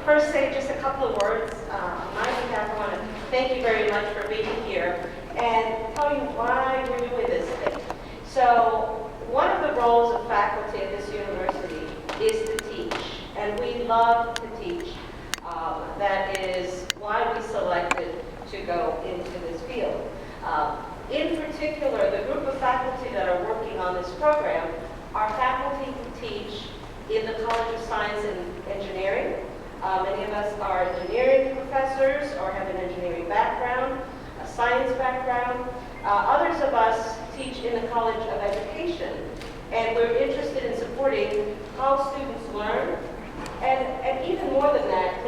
first say just a couple of words. On my behalf, I want to thank you very much for being here and tell you why we're doing this thing. So one of the roles of faculty at this university is to teach, and we love to teach. That is why we selected to go into this field. In particular, the group of faculty that are working on this program are faculty who teach in the College of Science and Engineering. Many of us are engineering professors or have an engineering background, a science background. Others of us teach in the College of Education, and we're interested in supporting how students learn, and even more than that,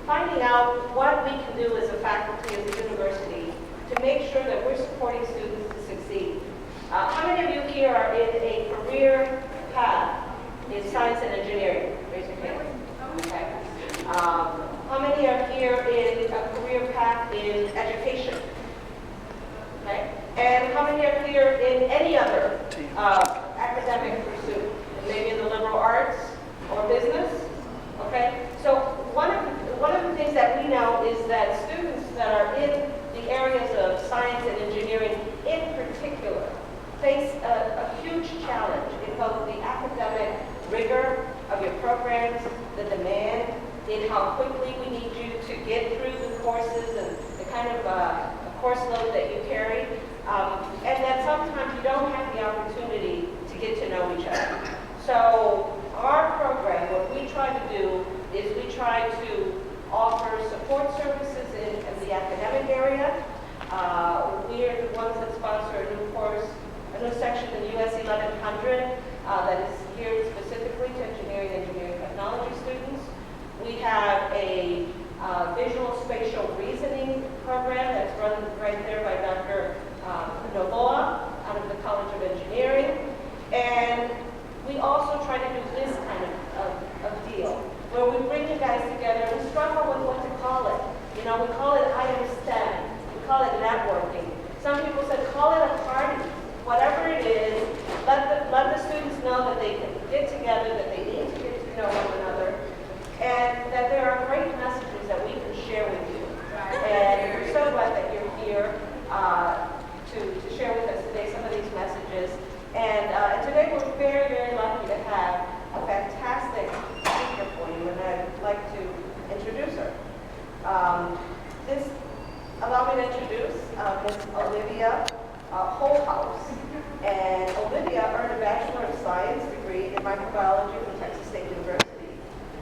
finding out what we can do as a faculty, as a university, to make sure that we're supporting students to succeed. How many of you here are in a career path in science and engineering? Raise your hand. Okay. How many are here in a career path in education? Okay. And how many are here in any other academic pursuit? Maybe in the liberal arts or business? Okay. So one of the things that we know is that students that are in the areas of science and engineering in particular face a huge challenge in both the academic rigor of your programs, the demand in how quickly we need you to get through the courses and the kind of course load that you carry, and that sometimes you don't have the opportunity to get to know each other. So our program, what we try to do is we try to offer support services in the academic area. We are the ones that sponsor a new course, a new section in US 1100 that is geared specifically to engineering technology students. We have a visual spatial reasoning program that's run right there by Dr. Novoa out of the College of Engineering. And we also try to do this kind of deal, where we bring you guys together. We struggle with what to call it. You know, we call it I understand. We call it networking. Some people said, call it a party. Whatever it is, let the students know that they can get together, that they need to get to know one another, and that there are great messages that we can share with you. And we're so glad that you're here to share with us today some of these messages. And today we're very, very lucky to have a fantastic speaker for you, and I'd like to introduce her. Allow me to introduce Ms. Olivia Holzhaus. And Olivia earned a Bachelor of Science degree in microbiology from Texas State University.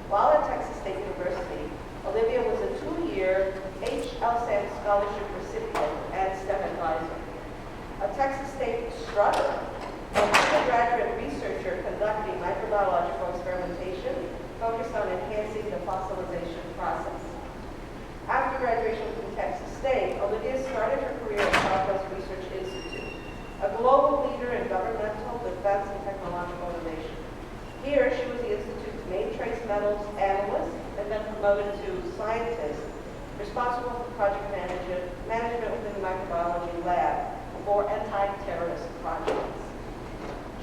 While at Texas State University, Olivia was a 2-year HLSAM scholarship recipient and STEM advisor. A Texas State strutter, an undergraduate researcher conducting microbiological experimentation focused on enhancing the fossilization process. After graduation from Texas State, Olivia started her career at Southwest Research Institute, a global leader in governmental, defense, and technological innovation. Here, she was the Institute's main trace metals analyst and then promoted to scientist responsible for project management within the microbiology lab for anti-terrorist projects.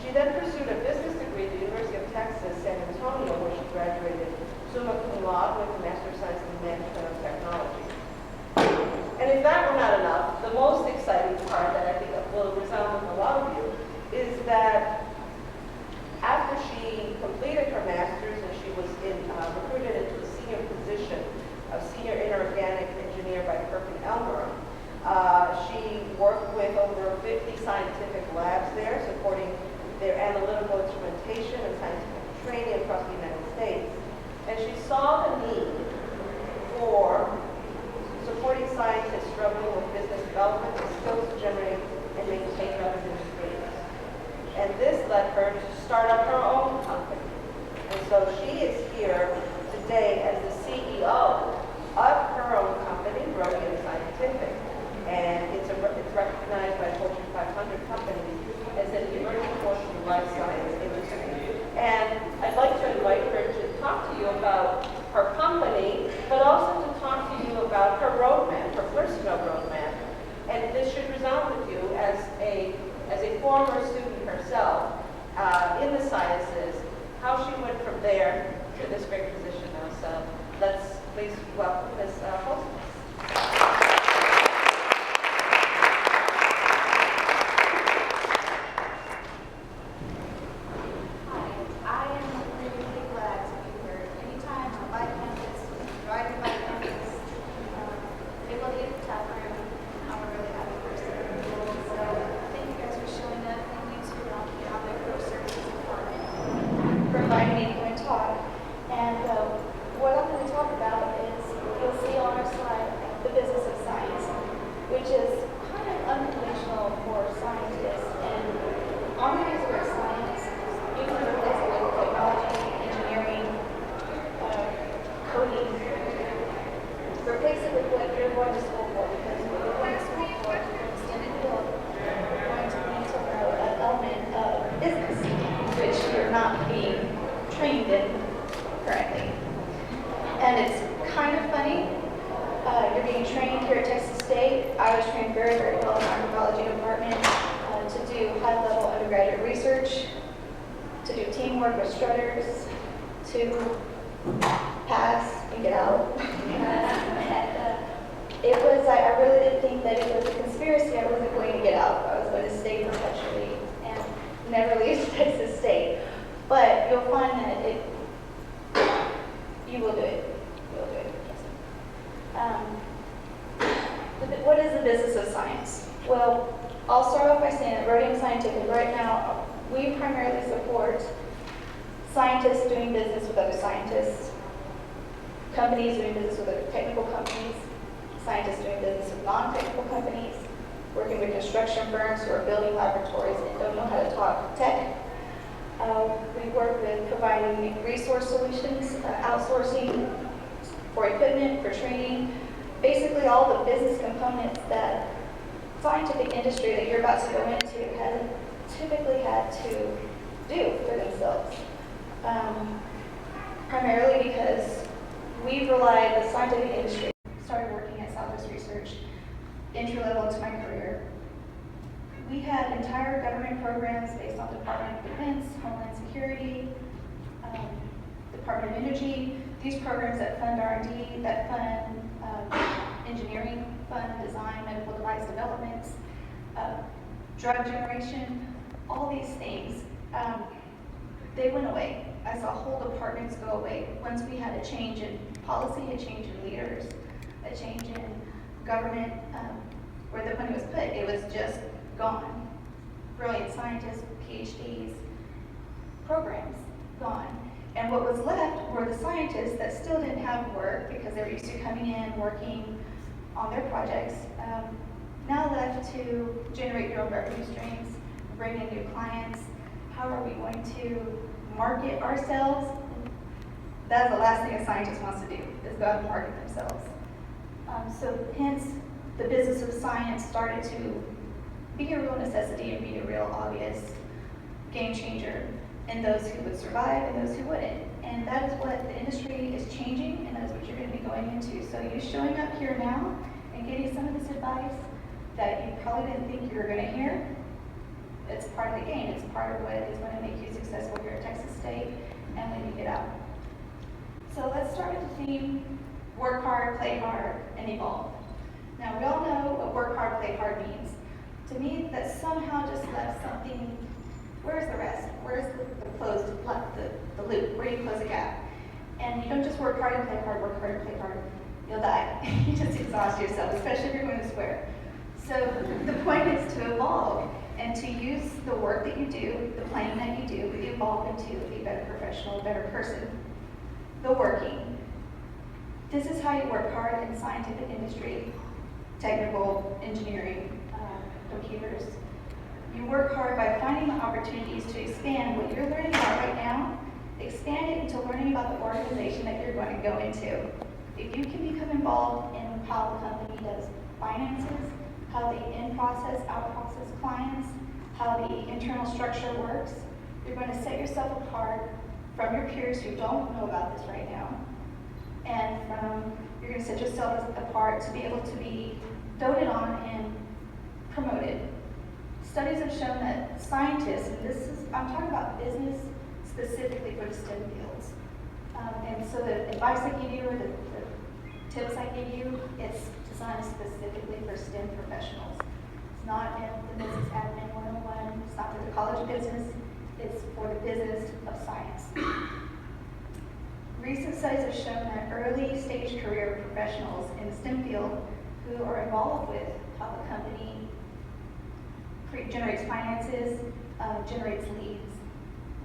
She then pursued a business degree at the University of Texas, San Antonio, where she graduated summa cum laude with a Master of Science in Management of Technology. And if that were not enough, the most exciting part that I think will resound with a lot of you is that after she completed her master's and she was recruited into a senior position of senior inorganic engineer by Perkin-Elmer, she worked with over 50 scientific labs there, supporting their analytical instrumentation and scientific training across the United States. And she saw the need for supporting scientists struggling with business development and skills to generate and maintain revenue streams. And this led her to start up her own company. And so she is here today as the CEO of her own company, Rhodium Scientific. And it's recognized by Fortune 500 companies as an emerging force in the life science industry. And I'd like to invite her to talk to you about her company, but also to talk to you about her roadmap, her personal roadmap. And this should resound with you as a former student herself in the sciences, how she went from there to this great position now. So Let's please welcome Ms. Holzhaus. What is the business of science? Well, I'll start off by saying that Rhodium Scientific, right now, we primarily support scientists doing business with other scientists, companies doing business with other technical companies, scientists doing business with non-technical companies, working with construction firms who are building laboratories and don't know how to talk tech. We work with providing resource solutions, outsourcing for equipment, for training, basically all the business components that scientific industry that you're about to go into hasn't typically had to do for themselves. Primarily because we've relied, the scientific industry, started working at Southwest Research, entry level to my career. We had entire government programs based on Department of Defense, Homeland Security, Department of Energy, these programs that fund R&D, that fund engineering, fund design, medical device developments, drug generation, all these things, they went away. I saw whole departments go away once we had a change in policy, a change in leaders, a change in government, where the money was put, it was just gone. Brilliant scientists, PhDs, programs, gone. And what was left were the scientists that still didn't have work because they were used to coming in, working on their projects, now left to generate their own revenue streams, bring in new clients. How are we going to market ourselves? That's the last thing a scientist wants to do, is go out and market themselves. So hence, the business of science started to be a real necessity and be a real obvious game changer in those who would survive and those who wouldn't. And that is what the industry is changing, and that is what you're going to be going into. So you showing up here now and getting some of this advice that you probably didn't think you were going to hear, it's part of the game. It's part of what is going to make you successful here at Texas State and when you get out. So let's start with the theme, work hard, play hard, and evolve. Now we all know what work hard, play hard means. To me, that somehow just left something. Where's the rest? Where's the closed, the loop? Where do you close the gap? And you don't just work hard and play hard, work hard and play hard. You'll die. You just exhaust yourself, especially if you're going to swear. So the point is to evolve and to use the work that you do, the playing that you do, evolve into a better professional, a better person. The working. This is how you work hard in the scientific industry, technical, engineering, computers. You work hard by finding the opportunities to expand what you're learning about right now, expand it into learning about the organization that you're going to go into. If you can become involved in how the company does finances, how the in-process, out-process clients, how the internal structure works, you're going to set yourself apart from your peers who don't know about this right now. And you're going to set yourself apart to be able to be doted on and promoted. Studies have shown that scientists, and I'm talking about business specifically for the STEM fields, and so the advice I give you or the tips I give you, it's designed specifically for STEM professionals. It's not in the business admin 101, it's not for the college of business, it's for the business of science. Recent studies have shown that early stage career professionals in the STEM field who are involved with how the company generates finances, generates leads,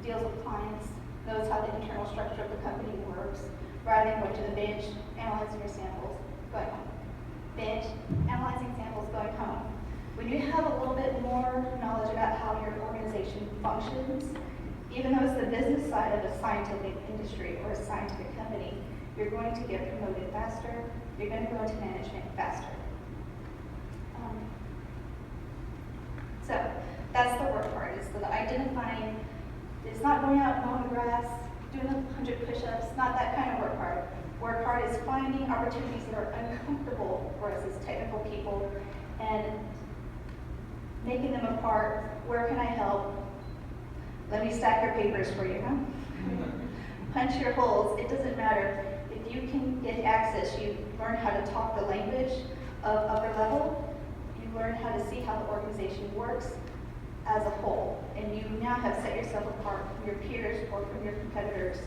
deals with clients, knows how the internal structure of the company works, rather than going to the bench, analyzing your samples, going home. Bench, analyzing samples, going home. When you have a little bit more knowledge about how your organization functions, even though it's the business side of a scientific industry or a scientific company, you're going to get promoted faster, you're going to go into management faster. So that's the work part, is the identifying. It's not going out and mowing the grass, doing 100 push-ups, not that kind of work hard. Work hard is finding opportunities that are uncomfortable for us as technical people and making them apart. Where can I help? Let me stack your papers for you, huh? Punch your holes. It doesn't matter. If you can get access, you learn how to talk the language of upper level. You learn how to see how the organization works as a whole. And you now have set yourself apart from your peers or from your competitors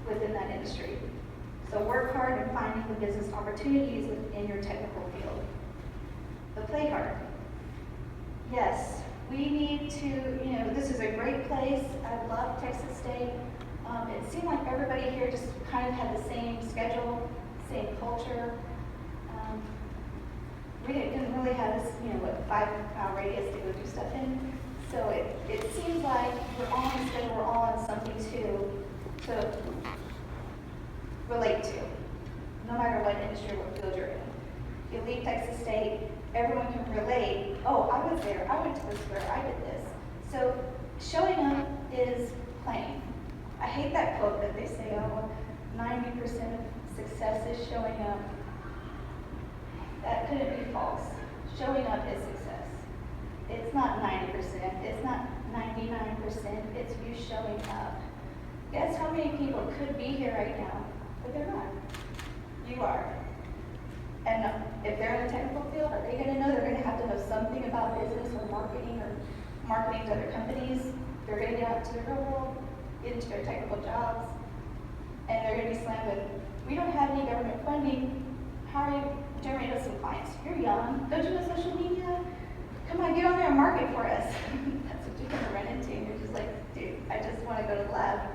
within that industry. So work hard in finding the business opportunities within your technical field. But play hard. Yes, we need to, this is a great place. I love Texas State. It seemed like everybody here just kind of had the same schedule, same culture. We didn't really have this, 5-mile radius to go do stuff in. So it seems like we're all on the schedule, we're all on something to relate to, no matter what industry or what field you're in. You leave Texas State, everyone can relate. Oh, I was there, I went to this square, I did this. So showing up is playing. I hate that quote that they say, 90% of success is showing up. That couldn't be false. Showing up is success. It's not 90%, it's not 99%, it's you showing up. Guess how many people could be here right now, but they're not. You are. And if they're in the technical field, are they going to know? They're going to have to know something about business or marketing to other companies. They're going to get out to the real world, get into their technical jobs, and they're going to be slammed with, we don't have any government funding. How are you generating us some clients? You're young. Don't you know social media? Come on, get on there and market for us. That's what you're going to run into. And you're just like, dude, I just want to go to the lab.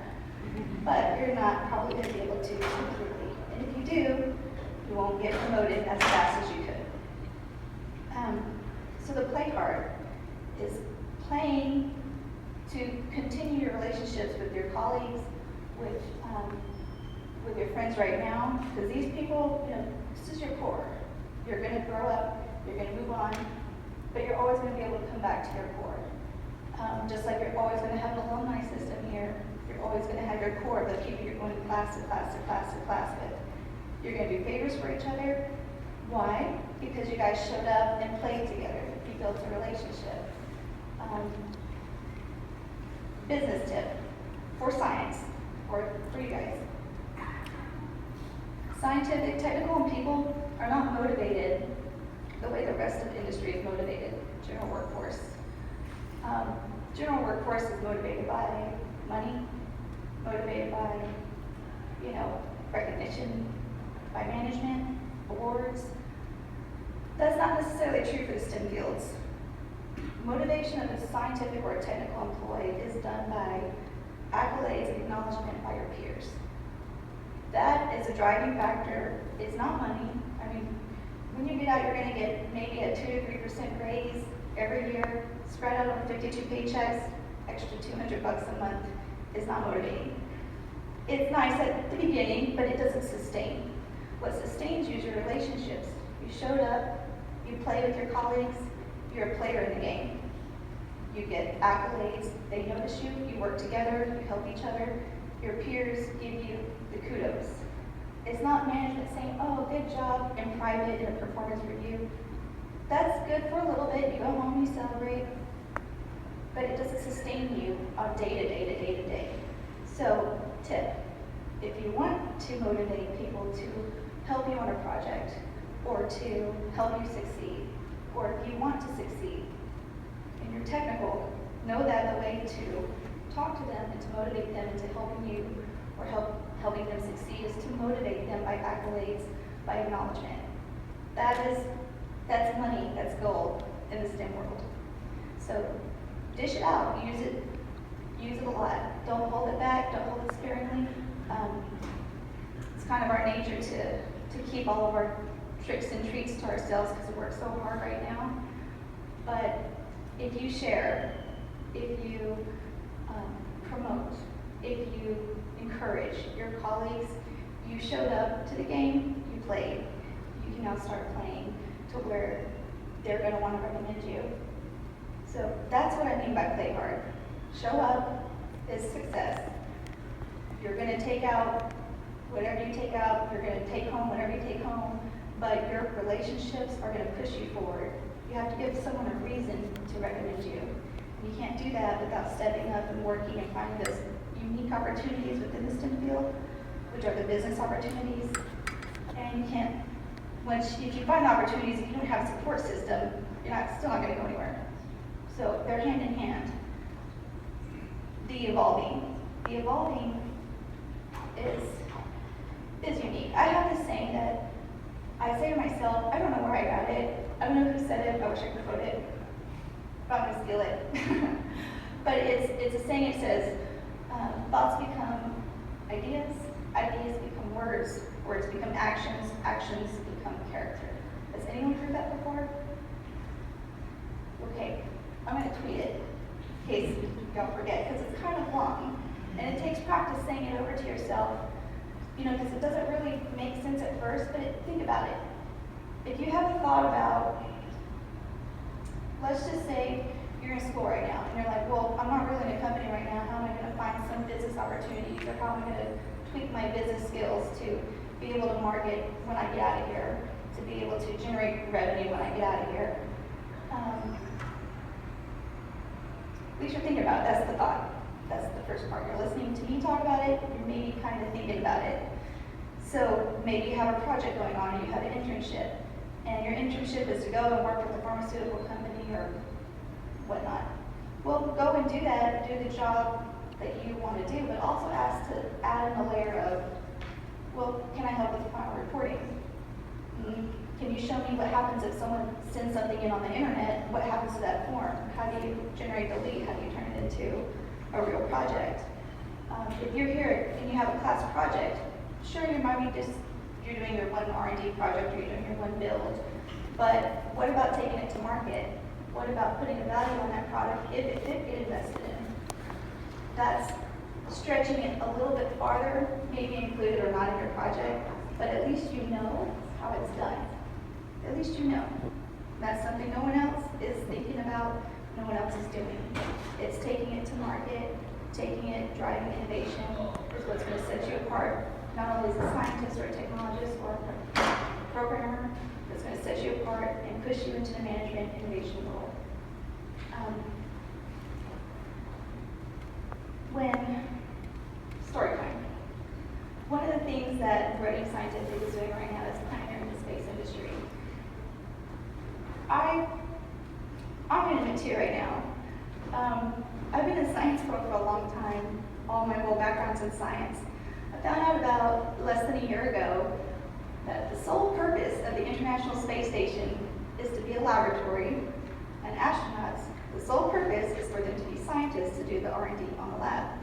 But you're not probably going to be able to completely. And if you do, you won't get promoted as fast as you could. So the play hard is playing to continue your relationships with your colleagues, with your friends right now, because these people, this is your core. You're going to grow up, you're going to move on, but you're always going to be able to come back to your core. Just like you're always going to have an alumni system here, you're always going to have your core, the people you're going class to class to class to class with. You're going to do favors for each other. Why? Because you guys showed up and played together. You built a relationship. Business tip for science, or for you guys. Scientific, technical, and people are not motivated the way the rest of the industry is motivated. General workforce. General workforce is motivated by money, motivated by, recognition, by management, awards. That's not necessarily true for the STEM fields. Motivation of a scientific or a technical employee is done by accolades and acknowledgement by your peers. That is a driving factor. It's not money. I mean, when you get out, you're going to get maybe a 2 to 3% raise every year, spread out over 52 paychecks, extra $200 a month is not motivating. It's nice at the beginning, but it doesn't sustain. What sustains you is your relationships. You showed up, you play with your colleagues, you're a player in the game. You get accolades, they notice you, you work together, you help each other, your peers give you the kudos. It's not management saying, oh, good job in private in a performance review. That's good for a little bit, you go home, you celebrate, but it doesn't sustain you on day to day to day to day. So, tip, If you want to motivate people to help you on a project, or to help you succeed, or if you want to succeed, and you're technical, know that the way to talk to them and to motivate them into helping you or helping them succeed is to motivate them by accolades, by acknowledgement. That's money, that's gold in the STEM world. So dish it out, use it a lot. Don't hold it back, don't hold it sparingly. It's kind of our nature to keep all of our tricks and treats to ourselves because we work so hard right now. But if you share, if you promote, if you encourage your colleagues, you showed up to the game, you played, you can now start playing to where they're going to want to recommend you. So that's what I mean by play hard. Show up is success. You're going to take out whatever you take out, you're going to take home whatever you take home, but your relationships are going to push you forward. You have to give someone a reason to recommend you. You can't do that without stepping up and working and finding those unique opportunities within the STEM field, which are the business opportunities. And you can't, if you find opportunities, if you don't have a support system, you're still not going to go anywhere. So they're hand in hand. The evolving is unique. I have this saying that I say to myself, I don't know where I got it. I don't know who said it. I wish I could quote it. But I'm going to steal it. But it's a saying. It says, thoughts become ideas, ideas become words, words become actions, actions become character. Has anyone heard that before? Okay, I'm going to tweet it in case you don't forget, because it's kind of long. And it takes practice saying it over to yourself, because it doesn't really make sense at first, but think about it. If you have a thought about, let's just say you're in school right now, and you're like, well, I'm not really in a company right now. How am I going to find some business opportunities, or how am I going to tweak my business skills to be able to market when I get out of here, to be able to generate revenue when I get out of here? At least you're thinking about it. That's the thought. That's the first part. You're listening to me talk about it, you're maybe kind of thinking about it. So maybe you have a project going on and you have an internship. And your internship is to go and work with a pharmaceutical company or whatnot. Well, go and do that, do the job that you want to do, but also ask to add in a layer of, well, can I help with final reporting? Can you show me what happens if someone sends something in on the internet? What happens to that form? How do you generate the lead? How do you turn it into a real project? If you're here and you have a class project, sure, you might be you're doing your one R&D project or you're doing your one build, but what about taking it to market? What about putting a value on that product if it did get invested in? That's stretching it a little bit farther, maybe include it or not in your project, but at least you know how it's done. At least you know. That's something no one else is thinking about, no one else is doing. It's taking it to market, taking it, driving innovation is what's going to set you apart, not only as a scientist or a technologist or a programmer, that's going to set you apart and push you into the management innovation role. Story time. One of the things that Rhodium Scientific is doing right now is pioneering the space industry. I'm going to admit to you right now, I've been in science for a long time. All my whole background's in science. I found out about less than a year ago that the sole purpose of the International Space Station is to be a laboratory, and astronauts, the sole purpose is for them to be scientists to do the R&D on the lab.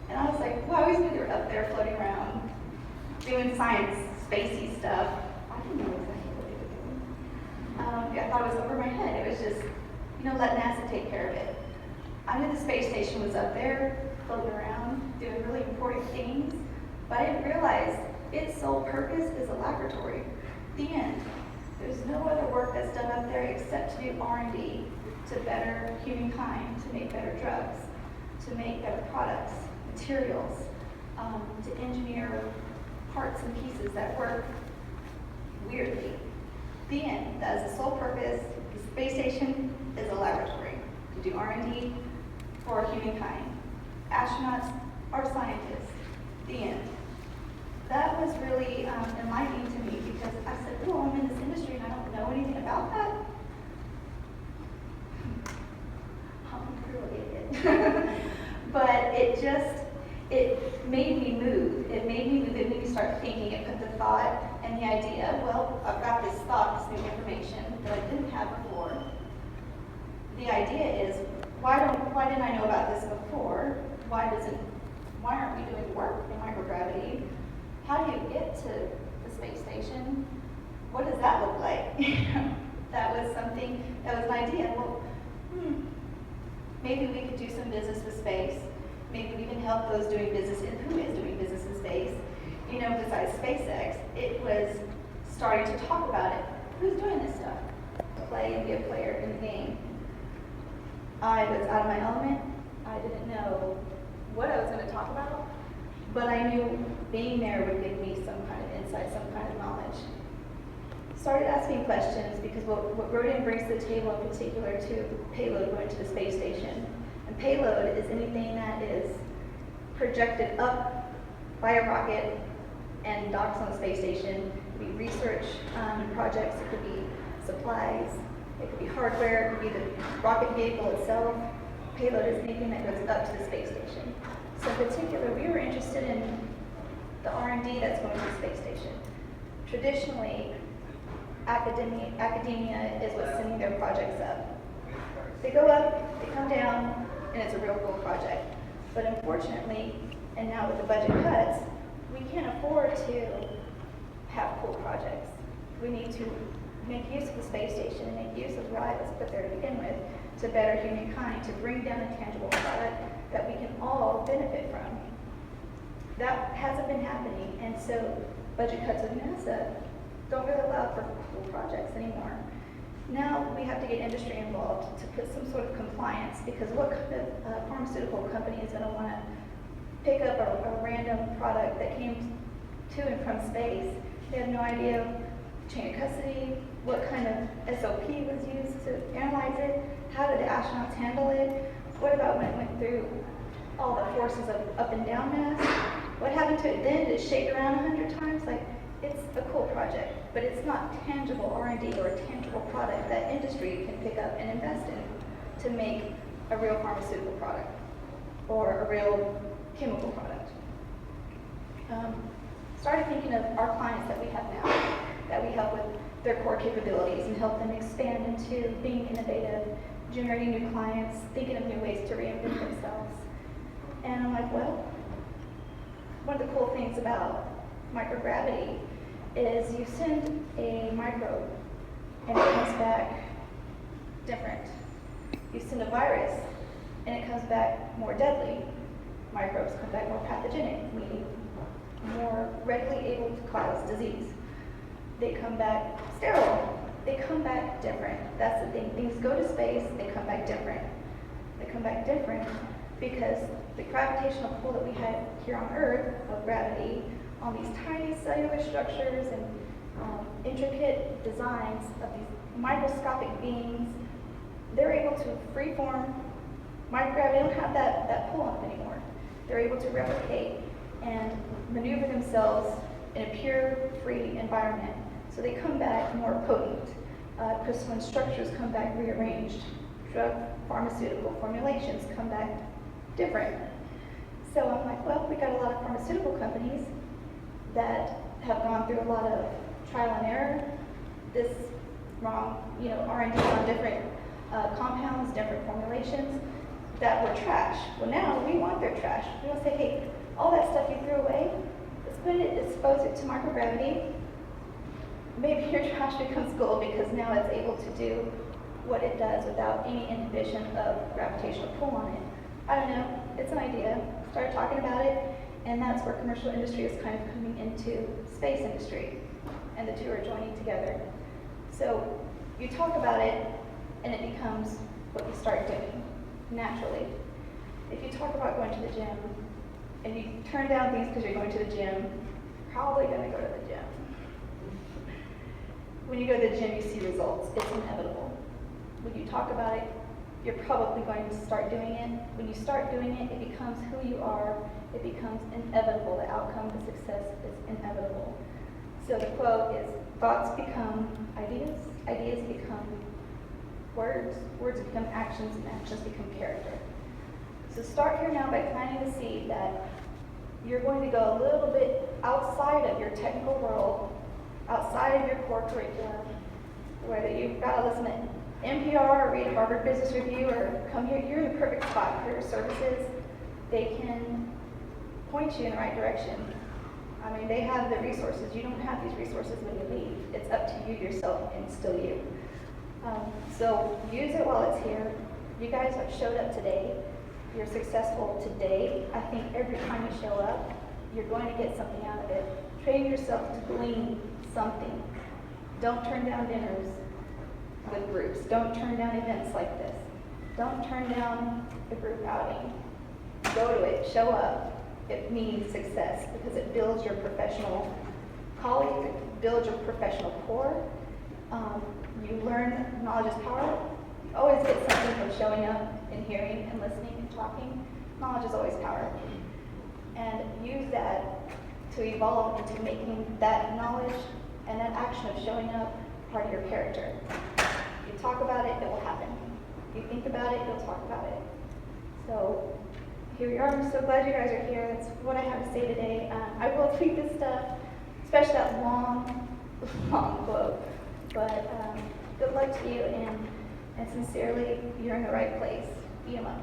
And I was like, well, I always knew they were up there floating around, doing science, spacey stuff. I didn't know exactly what they were doing. I thought it was over my head. It was just, let NASA take care of it. I knew the space station was up there, floating around, doing really important things, but I didn't realize its sole purpose is a laboratory. The end. There's no other work that's done up there except to do R&D to better humankind, to make better drugs, to make better products, materials, to engineer parts and pieces that work weirdly. The end. That is the sole purpose. The space station is a laboratory to do R&D for humankind. Astronauts are scientists. The end. it made me move. It made me start thinking. It put the thought and the idea, well, I've got this thought, this new information that I didn't have before. The idea is, why didn't I know about this before? Why aren't we doing work in microgravity? How do you get to the space station? What does that look like? That was an idea. Well, maybe we could do some business with space. Maybe we can help those doing business who is doing business in space. Besides SpaceX, it was starting to talk about it. Who's doing this stuff? Play and be a player in the game. I was out of my element. I didn't know what I was going to talk about, but I knew being there would give me some kind of insight, some kind of knowledge. Started asking questions because what Rhodium brings to the table, in particular to payload going to the space station. And payload is anything that is projected up by a rocket and docks on the space station. It could be research projects, it could be supplies, it could be hardware, it could be the rocket vehicle itself. Payload is anything that goes up to the space station. So in particular, we were interested in the R&D that's going to the space station. Traditionally, academia is what's sending their projects up. They go up, they come down, and it's a real cool project. But unfortunately, and now with the budget cuts, we can't afford to have cool projects. We need to make use of the space station and make use of what I was put there to begin with to better humankind, to bring down a tangible product that we can all benefit from. That hasn't been happening, and so budget cuts with NASA don't really allow for cool projects anymore. Now we have to get industry involved to put some sort of compliance, because what kind of pharmaceutical company is going to want to pick up a random product that came to and from space? They have no idea chain of custody, what kind of SOP was used to analyze it, how did the astronauts handle it, what about when it went through all the forces of up and down mass, what happened to it then? Did it shake around 100 times? Like, it's a cool project, but it's not tangible R&D or a tangible product that industry can pick up and invest in to make a real pharmaceutical product or a real chemical product. Started thinking of our clients that we have now, that we help with their core capabilities and help them expand into being innovative, generating new clients, thinking of new ways to reinvent themselves. And I'm like, well, one of the cool things about microgravity is you send a microbe and it comes back different. You send a virus and it comes back more deadly. Microbes come back more pathogenic, meaning more readily able to cause disease. They come back sterile. They come back different. That's the thing. Things go to space, they come back different. They come back different because the gravitational pull that we have here on Earth of gravity on these tiny cellular structures and intricate designs of these microscopic beings, they're able to freeform microgravity. They don't have that pull on them anymore. They're able to replicate and maneuver themselves in a pure, free environment. So they come back more potent. Crystalline structures come back rearranged. Drug pharmaceutical formulations come back different. So I'm like, well, we got a lot of pharmaceutical companies that have gone through a lot of trial and error. This wrong, R&D on different compounds, different formulations that were trash. Well, now we want their trash. We don't say, hey, all that stuff you threw away, let's put it, expose it to microgravity. Maybe your trash becomes gold because now it's able to do what it does without any inhibition of gravitational pull on it. I don't know, it's an idea. Started talking about it, and that's where commercial industry is kind of coming into space industry, and the two are joining together. So you talk about it, and it becomes what you start doing naturally. If you talk about going to the gym, and you turn down things because you're going to the gym, you're probably going to go to the gym. When you go to the gym, you see results. It's inevitable. When you talk about it, you're probably going to start doing it. When you start doing it, it becomes who you are. It becomes inevitable. The outcome, the success is inevitable. So the quote is, thoughts become ideas, ideas become words, words become actions, and actions become character. So start here now by planting the seed that you're going to go a little bit outside of your technical world, outside of your core curriculum, whether you've got to listen to NPR or read Harvard Business Review or come here, you're in the perfect spot. Career Services, they can point you in the right direction. I mean, they have the resources. You don't have these resources when you leave. It's up to you yourself and still you. So use it while it's here. You guys have showed up today. You're successful today. I think every time you show up, you're going to get something out of it. Train yourself to glean something. Don't turn down dinners with groups. Don't turn down events like this. Don't turn down the group outing. Go to it. Show up. It means success because it builds your professional colleagues. It builds your professional core. You learn knowledge is power. You always get something from showing up and hearing and listening and talking. Knowledge is always power. And use that to evolve into making that knowledge and that action of showing up part of your character. You talk about it, it will happen. You think about it, you'll talk about it. So here we are. I'm so glad you guys are here. That's what I have to say today. I will tweet this stuff, especially that long quote. But good luck to you, and sincerely, you're in the right place. Beat 'em up.